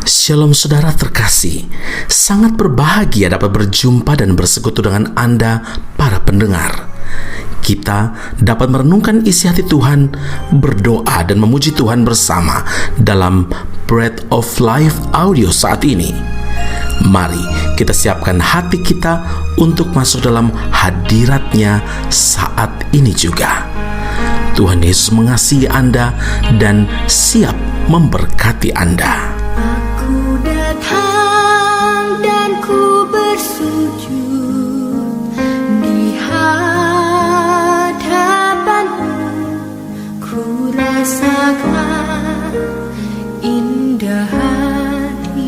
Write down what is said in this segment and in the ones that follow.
Shalom saudara terkasih, sangat berbahagia dapat berjumpa dan bersekutu dengan Anda para pendengar. Kita dapat merenungkan isi hati Tuhan, berdoa dan memuji Tuhan bersama dalam Bread of Life audio saat ini. Mari kita siapkan hati kita untuk masuk dalam hadirat-Nya saat ini juga. Tuhan Yesus mengasihi Anda dan siap memberkati Anda. Aku datang dan ku bersujud di hadapan-Mu. Ku rasakan indah hadirat-Mu.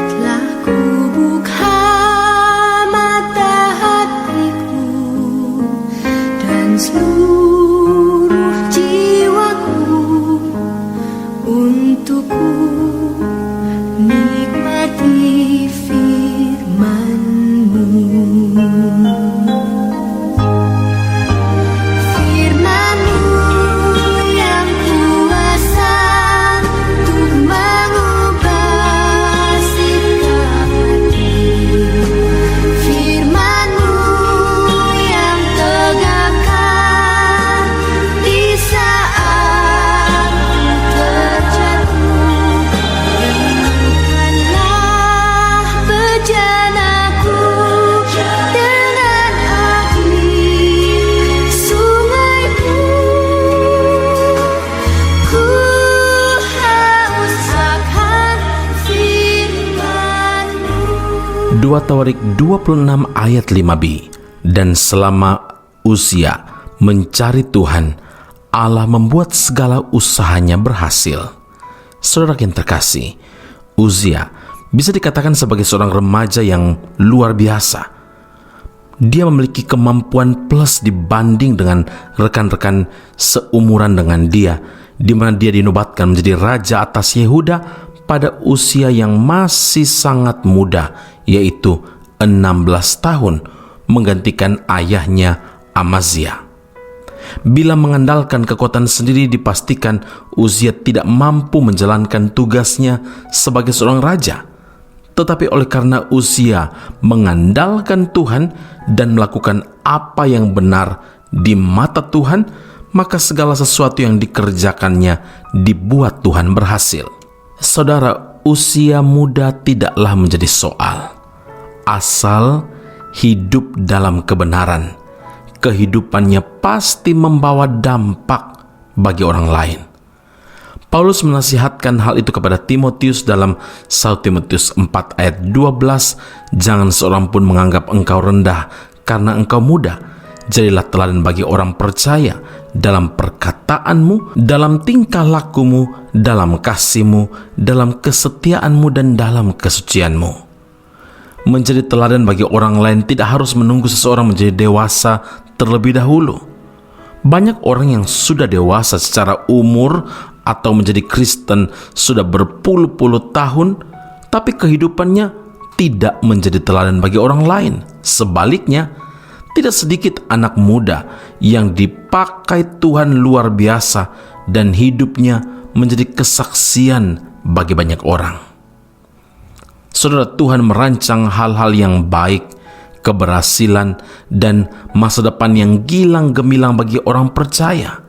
Telah ku buka mata hatiku dan seluruh untukku nikmati firman-Mu. Firman-Mu yang kuasa untuk mengubah sikap hati. Firman-Mu yang tegakkan di saat Dua Tawarik 26 ayat 5b. Dan selama Uzia mencari Tuhan, Allah membuat segala usahanya berhasil. Saudara yang terkasih, Uzia bisa dikatakan sebagai seorang remaja yang luar biasa. Dia memiliki kemampuan plus dibanding dengan rekan-rekan seumuran dengan dia, di mana dia dinobatkan menjadi raja atas Yehuda pada usia yang masih sangat muda, yaitu 16 tahun, menggantikan ayahnya Amazia. Bila mengandalkan kekuatan sendiri, dipastikan Uzia tidak mampu menjalankan tugasnya sebagai seorang raja. Tetapi oleh karena Uzia mengandalkan Tuhan dan melakukan apa yang benar di mata Tuhan, maka segala sesuatu yang dikerjakannya dibuat Tuhan berhasil. Saudara, usia muda tidaklah menjadi soal, asal hidup dalam kebenaran. Kehidupannya pasti membawa dampak bagi orang lain. Paulus menasihatkan hal itu kepada Timotius dalam 1 Timotius 4 ayat 12, "Jangan seorang pun menganggap engkau rendah karena engkau muda. Jadilah teladan bagi orang percaya dalam perkataanmu, dalam tingkah lakumu, dalam kasihmu, dalam kesetiaanmu, dan dalam kesucianmu." Menjadi teladan bagi orang lain tidak harus menunggu seseorang menjadi dewasa terlebih dahulu. Banyak orang yang sudah dewasa secara umur atau menjadi Kristen sudah berpuluh-puluh tahun, tapi kehidupannya tidak menjadi teladan bagi orang lain. Sebaliknya, tidak sedikit anak muda yang dipakai Tuhan luar biasa dan hidupnya menjadi kesaksian bagi banyak orang. Saudara, Tuhan merancang hal-hal yang baik, keberhasilan, dan masa depan yang gilang gemilang bagi orang percaya.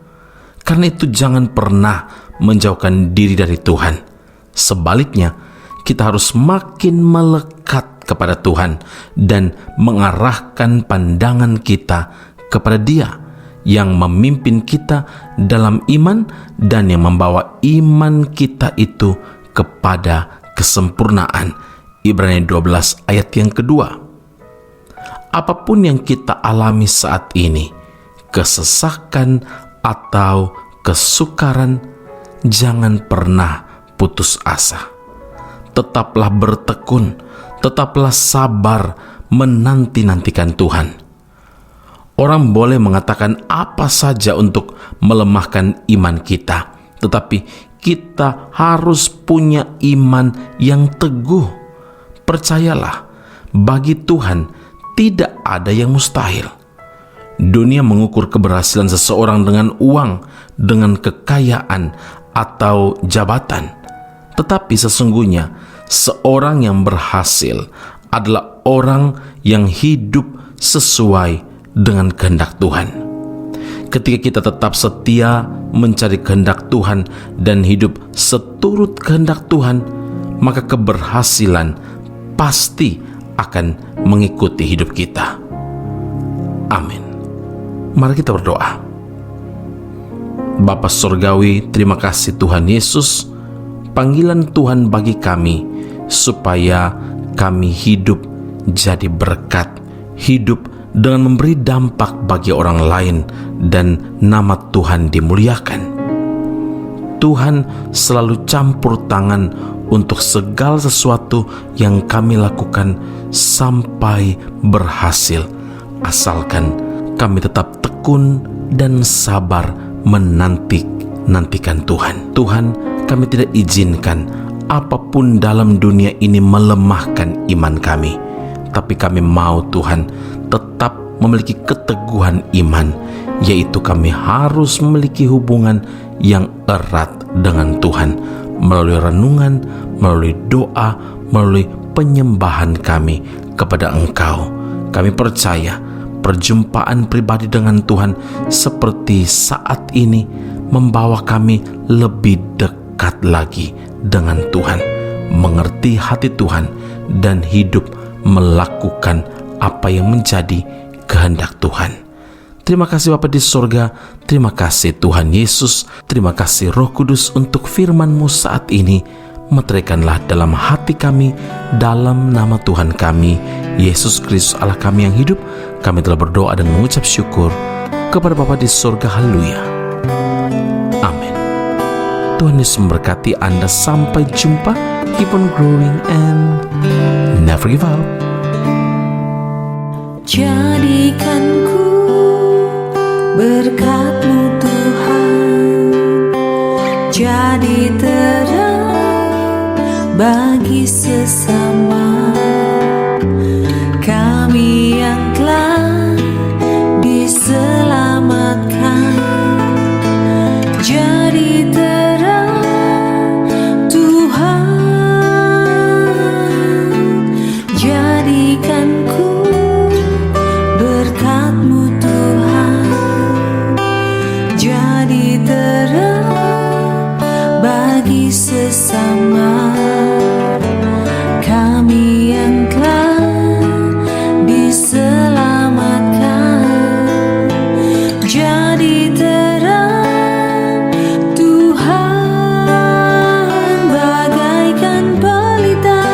Karena itu jangan pernah menjauhkan diri dari Tuhan. Sebaliknya, kita harus makin melekat kepada Tuhan dan mengarahkan pandangan kita kepada Dia yang memimpin kita dalam iman dan yang membawa iman kita itu kepada kesempurnaan. Ibrani 12 ayat yang kedua. Apapun yang kita alami saat ini, kesesakan atau kesukaran, jangan pernah putus asa. Tetaplah bertekun, tetaplah sabar menanti-nantikan Tuhan. Orang boleh mengatakan apa saja untuk melemahkan iman kita, tetapi kita harus punya iman yang teguh. Percayalah, bagi Tuhan tidak ada yang mustahil. Dunia mengukur keberhasilan seseorang dengan uang, dengan kekayaan, atau jabatan. Tetapi sesungguhnya, seorang yang berhasil adalah orang yang hidup sesuai dengan kehendak Tuhan. Ketika kita tetap setia mencari kehendak Tuhan dan hidup seturut kehendak Tuhan, maka keberhasilan pasti akan mengikuti hidup kita. Amin. Mari kita berdoa. Bapa Surgawi, terima kasih Tuhan Yesus, panggilan Tuhan bagi kami supaya kami hidup jadi berkat, hidup dengan memberi dampak bagi orang lain, dan nama Tuhan dimuliakan. Tuhan selalu campur tangan untuk segala sesuatu yang kami lakukan sampai berhasil, asalkan kami tetap tekun dan sabar menantikan Tuhan. Tuhan, kami tidak izinkan apapun dalam dunia ini melemahkan iman kami, tapi kami mau Tuhan tetap memiliki keteguhan iman, yaitu kami harus memiliki hubungan yang erat dengan Tuhan melalui renungan, melalui doa, melalui penyembahan kami kepada Engkau. Kami percaya perjumpaan pribadi dengan Tuhan seperti saat ini membawa kami lebih dekat lagi dengan Tuhan, mengerti hati Tuhan, dan hidup melakukan apa yang menjadi kehendak Tuhan. Terima kasih Bapa di surga, terima kasih Tuhan Yesus, terima kasih Roh Kudus untuk firman-Mu saat ini. Meteraikanlah dalam hati kami, dalam nama Tuhan kami, Yesus Kristus Allah kami yang hidup. Kami telah berdoa dan mengucap syukur kepada Bapa di surga. Haleluya. Amin. Tuhan Yesus memberkati Anda. Sampai jumpa. Keep on growing and never give up. Jadikan ku berkat-Mu Tuhan, jadi terang bagi sesama kami yang telah diselamatkan. Jadi terang Tuhan, jadikan ku berkat-Mu Tuhan, jadi terang bagi sesama kami yang telah diselamatkan. Jadi terang Tuhan, bagaikan pelita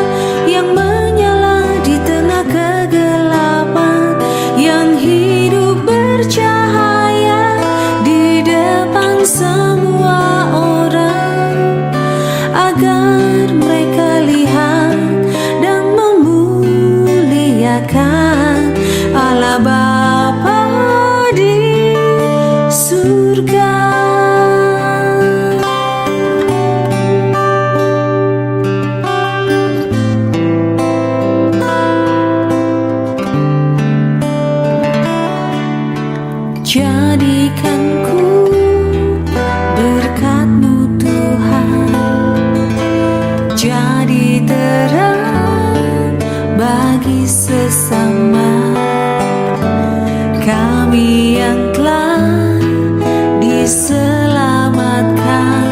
yang menyala di tengah kegelapan, yang hidup bercahaya di depan semua orang, agar mereka lihat dan memuliakan Allah Bapa di surga. Jadikan ku berkat-Mu Tuhan, jadi terang bagi sesama kami yang telah diselamatkan.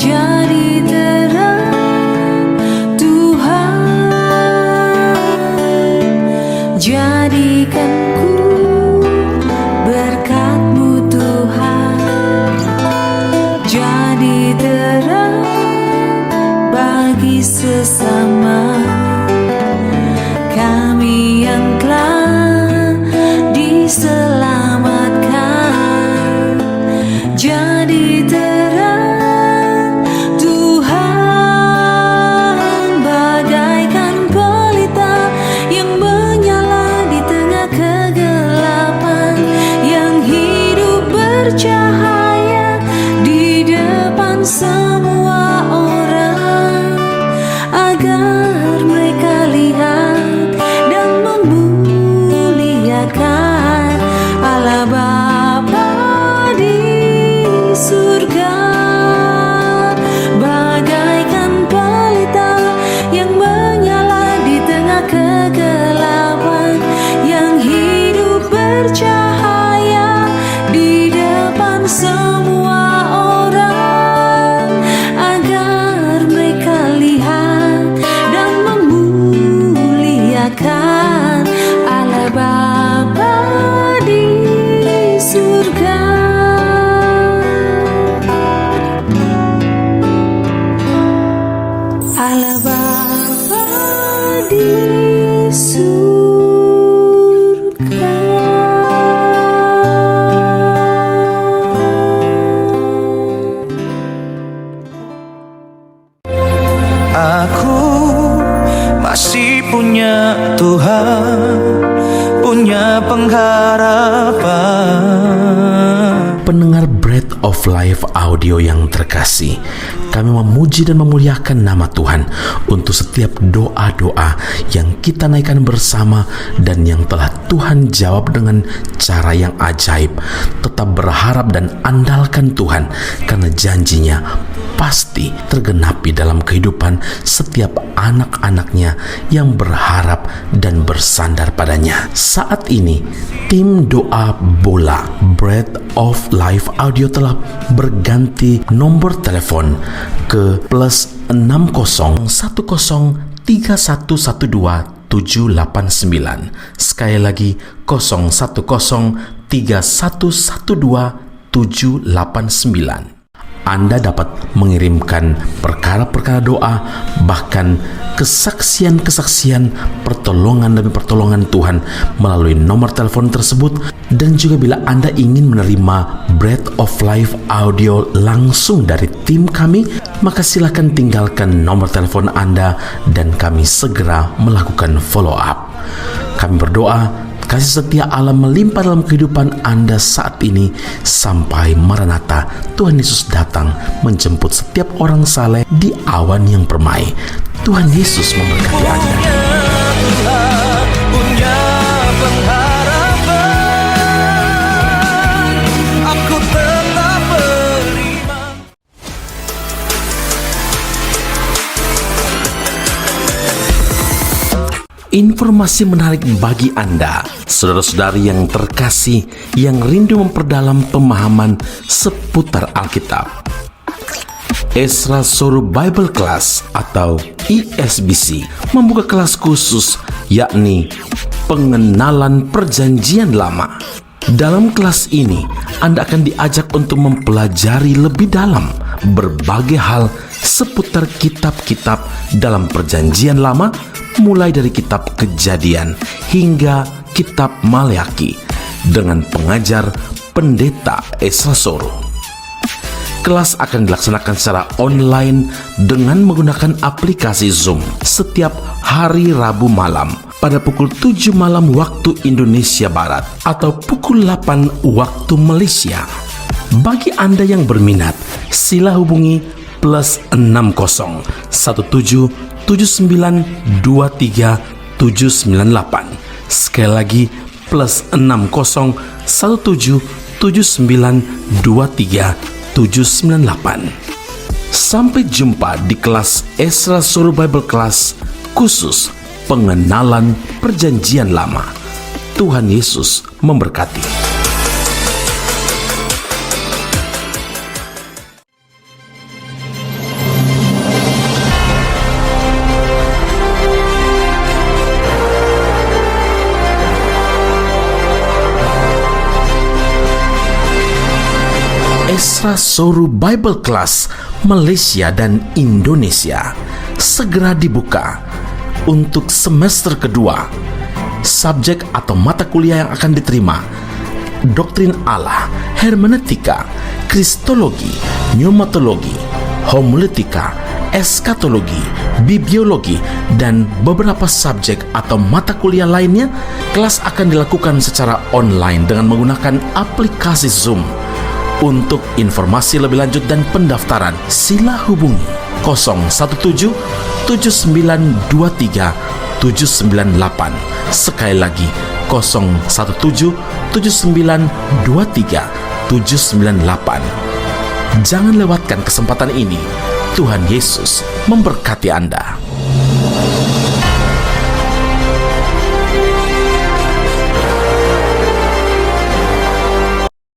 Jadi terang Tuhan, jadikan ku berkat-Mu Tuhan, jadi terang bagi sesama kami yang telah diselamatkan. Jadi terang Tuhan, bagaikan pelita yang menyala di tengah kegelapan, yang hidup bercahaya di depan semua orang, agar surga, bagaikan pelita yang menyala di tengah kegelapan, yang hidup bercahaya di depan semua orang, agar mereka lihat dan memuliakan Allah Bapa di surga. Allah Bapa di surga. Aku masih punya Tuhan, punya pengharapan. Pendengar Bread of Life audio yang terkasih, kami memuji dan memuliakan nama Tuhan untuk setiap doa-doa yang kita naikkan bersama dan yang telah Tuhan jawab dengan cara yang ajaib. Tetap berharap dan andalkan Tuhan, karena janjinya pasti tergenapi dalam kehidupan setiap anak-anaknya yang berharap dan bersandar padanya. Saat ini, tim doa bola Bread of Life audio telah berganti nomor telepon ke +60103112 Sekali lagi 0103112 Anda dapat mengirimkan perkara-perkara doa, bahkan kesaksian-kesaksian, pertolongan demi pertolongan Tuhan melalui nomor telepon tersebut. Dan juga bila Anda ingin menerima Bread of Life audio langsung dari tim kami, maka silakan tinggalkan nomor telepon Anda dan kami segera melakukan follow up. Kami berdoa kasih setia Allah melimpah dalam kehidupan Anda saat ini sampai Maranatha, Tuhan Yesus datang menjemput setiap orang saleh di awan yang permai. Tuhan Yesus memberkati Anda. Punya pengharapan, aku tetap beriman. Informasi menarik bagi Anda, saudara-saudari yang terkasih, yang rindu memperdalam pemahaman seputar Alkitab. Ezra Soru Bible Class atau ESBC membuka kelas khusus, yakni pengenalan Perjanjian Lama. Dalam kelas ini, Anda akan diajak untuk mempelajari lebih dalam berbagai hal seputar kitab-kitab dalam Perjanjian Lama, mulai dari kitab Kejadian hingga kitab Maleakhi, dengan pengajar Pendeta Ezra Soru. Kelas akan dilaksanakan secara online dengan menggunakan aplikasi Zoom setiap hari Rabu malam pada pukul 7 malam waktu Indonesia Barat atau pukul 8 waktu Malaysia. Bagi Anda yang berminat, sila hubungi +601779239798. Sekali lagi +601779239798. Sampai jumpa di kelas Ezra Soru Bible Class khusus pengenalan Perjanjian Lama. Tuhan Yesus memberkati. Ezra Soru Bible Class Malaysia dan Indonesia segera dibuka untuk semester kedua. Subjek atau mata kuliah yang akan diterima: Doktrin Allah, Hermeneutika, Kristologi, Pneumatologi, Homiletika, Eskatologi, Bibliologi, dan beberapa subjek atau mata kuliah lainnya. Kelas akan dilakukan secara online dengan menggunakan aplikasi Zoom. Untuk informasi lebih lanjut dan pendaftaran, sila hubungi 017 7923 798. Sekali lagi 017 7923 798. Jangan lewatkan kesempatan ini. Tuhan Yesus memberkati Anda.